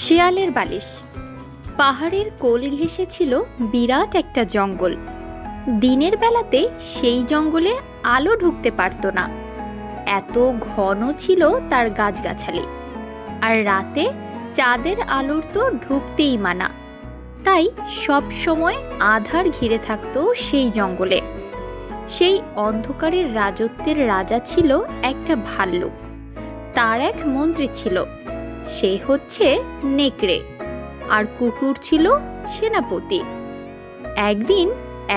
শেয়ালের বালিশ। পাহাড়ের কোল ঘেঁষে ছিল বিরাট একটা জঙ্গল। দিনের বেলাতে সেই জঙ্গলে আলো ঢুকতে পারত না, এত ঘন ছিল তার গাছগাছালি। আর রাতে চাঁদের আলোর তো ঢুকতেই মানা, তাই সব সময় আঁধার ঘিরে থাকতো সেই জঙ্গলে। সেই অন্ধকারের রাজত্বের রাজা ছিল একটা ভাল্লুক। তার এক মন্ত্রী ছিল, সে হচ্ছে নেকড়ে, আর কুকুর ছিল সেনাপতি। একদিন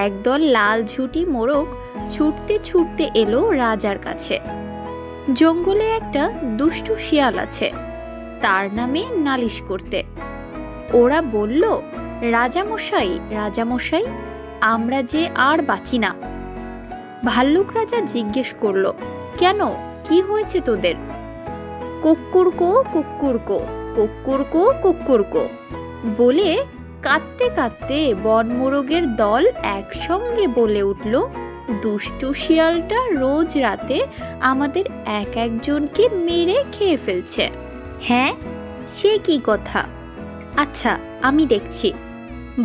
একদল লাল ঝুঁটি মোরগ ছুটতে ছুটতে এলো রাজার কাছে। জঙ্গলে একটা দুষ্টু শিয়াল আছে, তার নামে নালিশ করতে। ওরা বলল, রাজামশাই রাজামশাই, আমরা যে আর বাঁচি না। ভাল্লুক রাজা জিজ্ঞেস করল, কেন, কি হয়েছে তোদের? কুক্কুরকো কুক্কুরকো কুক্কুরকো কুক্কুরকো বলে কাঁদতে কাঁদতে বনমোরগের দল একসঙ্গে বলে উঠল, দুষ্টু শিয়ালটা রোজ রাতে আমাদের এক একজনকে মেরে খেয়ে ফেলছে। হ্যাঁ, সে কি কথা? আচ্ছা, আমি দেখছি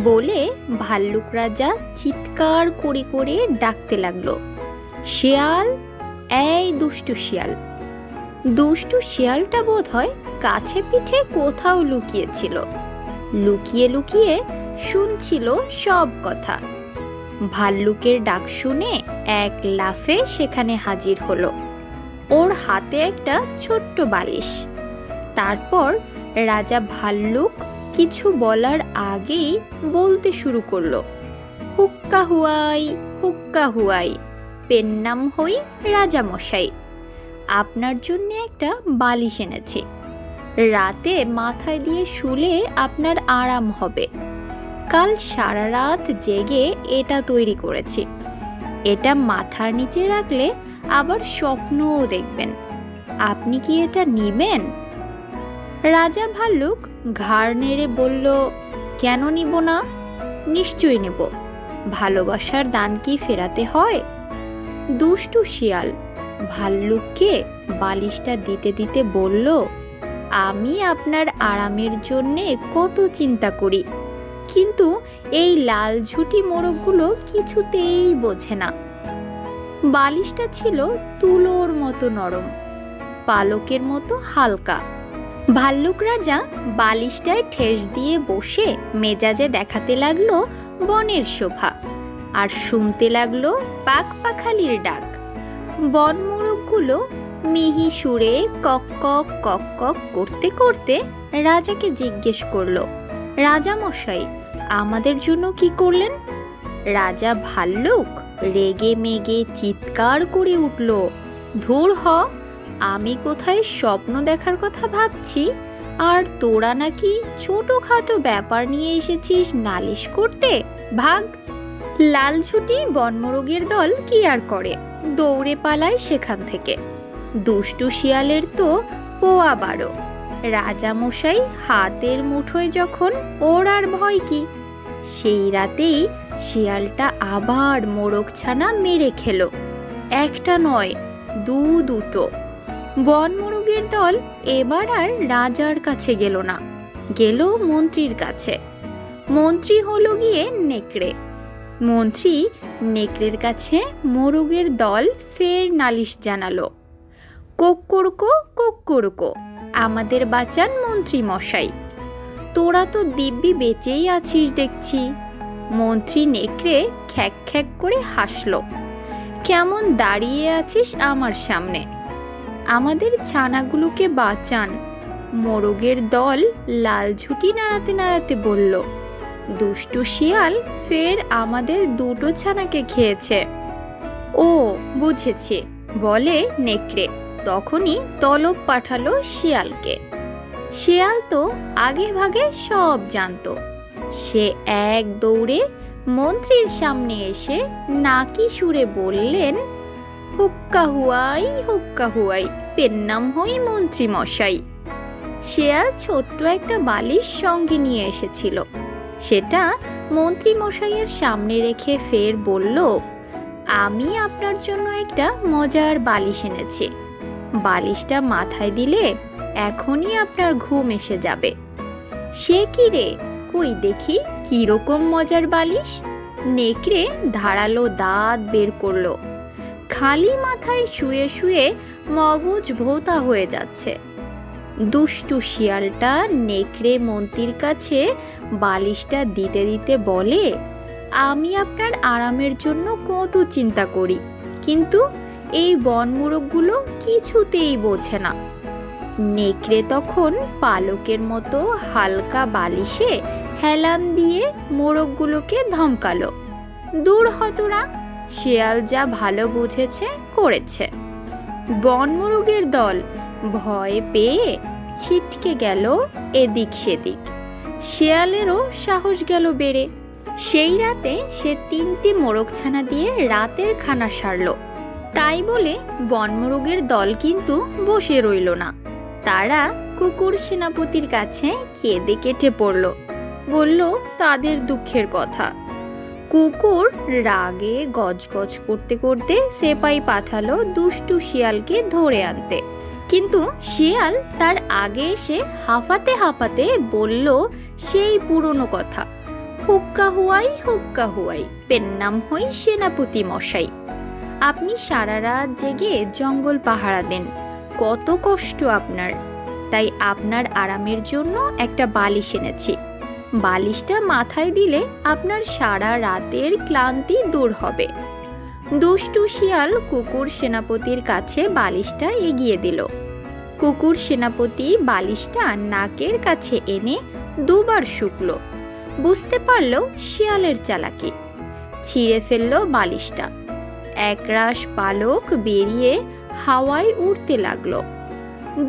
বলে ভাল্লুক রাজা চিৎকার করে করে ডাকতে লাগলো, শিয়াল, এই দুষ্টু শিয়াল। দুষ্টু শিয়ালটা বোধ হয় কাছে পিঠে কোথাও লুকিয়েছিল, লুকিয়ে লুকিয়ে শুনছিল সব কথা। ভাল্লুকের ডাক শুনে এক লাফে সেখানে হাজির হলো, ওর হাতে একটা ছোট্ট বালিশ। তারপর রাজা ভাল্লুক কিছু বলার আগেই বলতে শুরু করলো, হুক্কা হুয়াই হুক্কা হুয়াই, পেন্নাম হই রাজামশাই। আপনার জন্য একটা বালিশ এনেছি, রাতে মাথায় দিয়ে শুলে আপনার আরাম হবে। কাল সারা রাত জেগে এটা তৈরি করেছি। এটা মাথার নিচে রাখলে আবার স্বপ্নও দেখবেন। আপনি কি এটা নিবেন? রাজা ভাল্লুক ঘাড় নেড়ে বলল, কেন নিব না, নিশ্চয়ই নেব। ভালোবাসার দান কি ফেরাতে হয়? দুষ্টু শিয়াল ভাল্লুককে বালিশটা দিতে দিতে বলল, আমি আপনার আরামের জন্যে কত চিন্তা করি, কিন্তু এই লাল ঝুঁটি মোরগগুলো কিছুতেই বোঝে না। বালিশটা ছিল তুলোর মতো নরম, পালকের মতো হালকা। ভাল্লুক রাজা বালিশটায় ঠেস দিয়ে বসে মেজাজে দেখাতে লাগলো বনের শোভা, আর শুনতে লাগলো পাখপাখালির ডাক। বনমোরগগুলো মিহি সুরে কক কক কক কক করতে করতে রাজাকে জিজ্ঞেস করলো, রাজামশাই, আমাদের জন্য কি করলেন? রাজা ভাল্লুক রেগে মেগে চিৎকার করে উঠল, ধুর হ, আমি কোথায় স্বপ্ন দেখার কথা ভাবছি, আর তোরা নাকি ছোটখাটো ব্যাপার নিয়ে এসেছিস নালিশ করতে, ভাগ। লাল ঝুঁটি বনমোরগের দল কি আর করে, দৌড়ে পালায় সেখান থেকে। দুষ্টু শিয়ালের তো পোয়া বারো। রাজামশাই হাতের মুঠোয় যখন, ওর আর ভয় কি? সেই রাতেই শিয়ালটা আবার মোরগ ছানা মেরে খেলো, একটা নয়, দুটো। বনমোরগের দল এবার আর রাজার কাছে গেল না, গেল মন্ত্রীর কাছে। মন্ত্রী হলো গিয়ে নেকড়ে। মন্ত্রী নেকড়ের কাছে মোরগের দল ফের নালিশ জানালো, কোক্কুরকো কোক্কুরকো, আমাদের বাঁচান মন্ত্রী মশাই। তোরা তো দিব্যি বেঁচেই আছিস দেখছি। মন্ত্রী নেকড়ে খ্যাক খ্যাক করে হাসলো, কেমন দাঁড়িয়ে আছিস আমার সামনে? আমাদের ছানাগুলোকে বাঁচান। মোরগের দল লাল ঝুঁটি নাড়াতে নাড়াতে বলল, দুষ্টু শিয়াল ফের আমাদের দুটো ছানাকে খেয়েছে। ও, বুঝেছি বলে নেকড়ে তখনই তলব পাঠালো শিয়ালকে। শিয়াল তো আগে ভাগে সব জানতো। সে এক দৌড়ে মন্ত্রীর সামনে এসে নাকি সুরে বললেন, হুক্কা হুয়াই, পেন্নাম হই মন্ত্রী মশাই। শিয়াল ছোট্ট একটা বালিশ সঙ্গে নিয়ে এসেছিল, সেটা মন্ত্রী মশাইয়ের সামনে রেখে ফের বলল, আমি আপনার জন্য একটা মজার বালিশ এনেছি। বালিশটা মাথায় দিলে এখনই আপনার ঘুম এসে যাবে। সে কি রে, কই দেখি কিরকম মজার বালিশ। নেকড়ে ধারালো দাঁত বের করলো, খালি মাথায় শুয়ে শুয়ে মগজ ভোঁতা হয়ে যাচ্ছে। দুষ্টু শিয়ালটা নেকড়ে মন্ত্রীর কাছে বালিশটা দিতে দিতে বলে, আমি আপনার আরামের জন্য কত চিন্তা করি, কিন্তু এই বনমোরগগুলো কিছুতেই বোঝে না। নেকড়ে তখন পালকের মতো হালকা বালিশে হেলান দিয়ে মোরগগুলোকে ধমকালো, দূর হতরা, শিয়াল যা ভালো বুঝেছে করেছে। বনমোরগের দল ভয় পেয়ে ছিটকে গেল এদিক সেদিক। শিয়ালেরও সাহস গেল বেড়ে। সেই রাতে সে 3টি মোরগছানা দিয়ে রাতের খানা সারল। তাই বলে বনমোরগের দল কিন্তু বসে রইল না। তারা কুকুর সেনাপতির কাছে কেঁদে কেটে পড়ল, বলল তাদের দুঃখের কথা। কুকুর রাগে গজগজ করতে করতে সেপাই পাঠালো দুষ্টু শিয়ালকে ধরে আনতে। কিন্তু শিয়াল তার আগে এসে হাঁপাতে হাঁপাতে বলল সেই পুরনো কথা, হুক্কা হুয়াই পেন নাম হই সেনাপতি মশাই। আপনি সারা রাত জেগে জঙ্গল পাহারা দেন, কত কষ্ট আপনার, তাই আপনার আরামের জন্য একটা বালিশ এনেছি। বালিশটা মাথায় দিলে আপনার সারা রাতের ক্লান্তি দূর হবে। দুষ্টু শিয়াল কুকুর সেনাপতির কাছে বালিশটা এগিয়ে দিল। কুকুর সেনাপতি বালিশটা নাকের কাছে এনে দুবার শুকলো। বুঝতে পারল শিয়ালের চালাকি, ছিঁড়ে ফেলল বালিশটা। একরাশ পালক বেরিয়ে হাওয়ায় উড়তে লাগলো।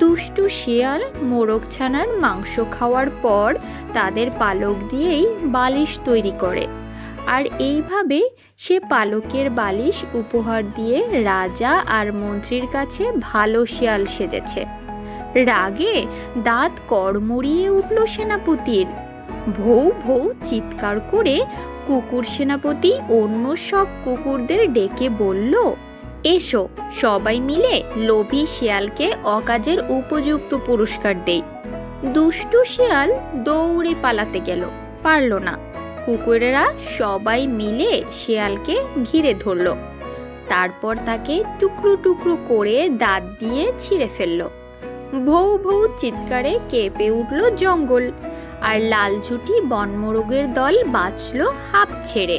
দুষ্টু শিয়াল মোরগছানার মাংস খাওয়ার পর তাদের পালক দিয়েই বালিশ তৈরি করে, আর এইভাবে সে পালকের বালিশ উপহার দিয়ে রাজা আর মন্ত্রীর কাছে ভালো শিয়াল সেজেছে। রাগে দাঁত কড়মড়িয়ে উঠল সেনাপতির। ভৌ ভৌ চিৎকার করে কুকুর সেনাপতি অন্য সব কুকুরদের ডেকে বলল, এসো সবাই মিলে লোভী শিয়ালকে অকাজের উপযুক্ত পুরস্কার দেই। দুষ্টু শিয়াল দৌড়ে পালাতে গেল, পারল না। কুকুরেরা সবাই মিলে শিয়ালকে ঘিরে ধরল, তারপর তাকে টুকরো টুকরো করে দাঁত দিয়ে ছিঁড়ে ফেলল। ভৌ ভৌ চিৎকারে কেঁপে উঠল জঙ্গল, আর লালঝুটি বনমোরগের দল বাঁচল হাঁপ ছেড়ে।